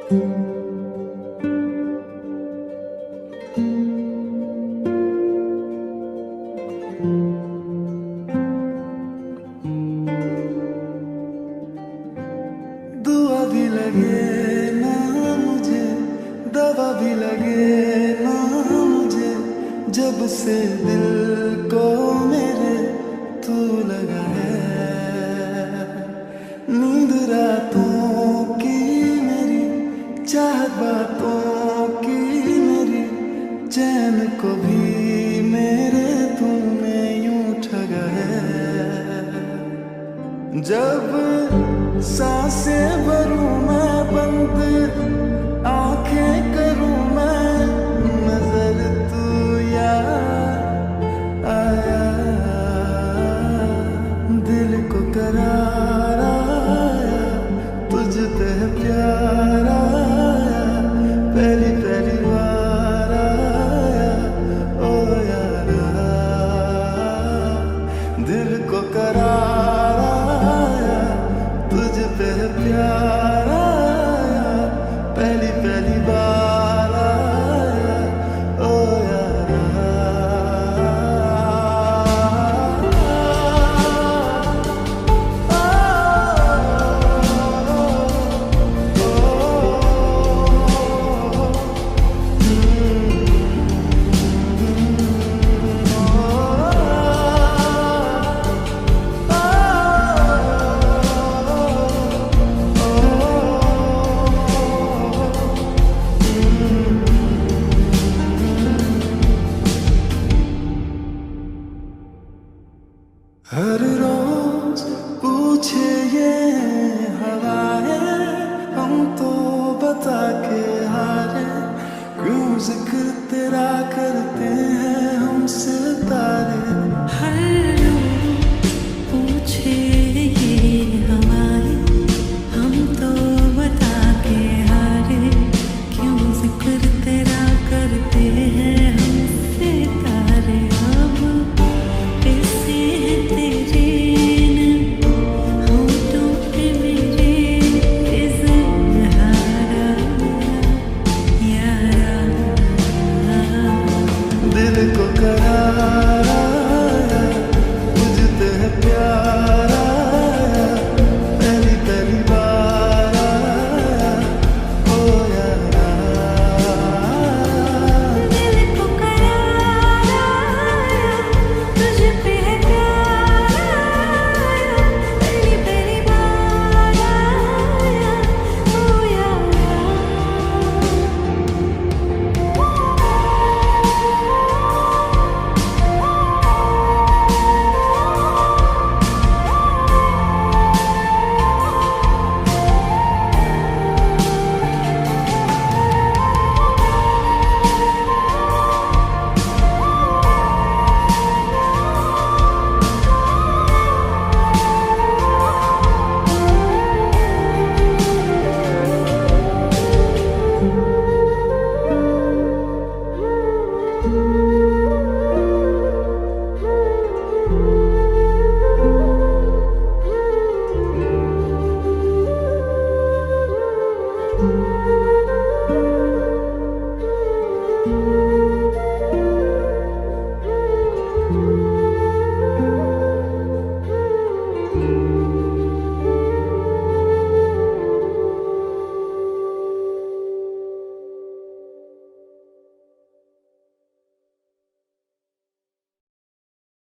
दुआ भी लगे ना मुझे, दवा भी लगे ना मुझे, जब से दिल को मेरे तू लगा है। नींद रातों की मेरी, चाहत बातों की मेरी, चैन को भी मेरे तूने यूं ठगा है। जब सांसें भरूं मैं बंद, आंखें करूं मैं, नजर तू यार आया, दिल को करार आया, तुझ पे प्यार आया, पहली पहली बार आया, ओ यारा, दिल को करार आया, तुझ पे प्यार आया, पहली पहली बार आया, ओ यारा। हर रोज पूछे ये हवाएं, हम तो बता के हारे, क्यों जिक्र तेरा करते हैं हम सितारे। हर रोज पूछे ये हवाएं, हम तो बता के हारे, क्यों जिक्र तेरा करते हैं हम सितारे। अब कैसे तेरे होठों पे मेरे इज़हारा यारा, दिल को करार आया, तुझ पे प्यार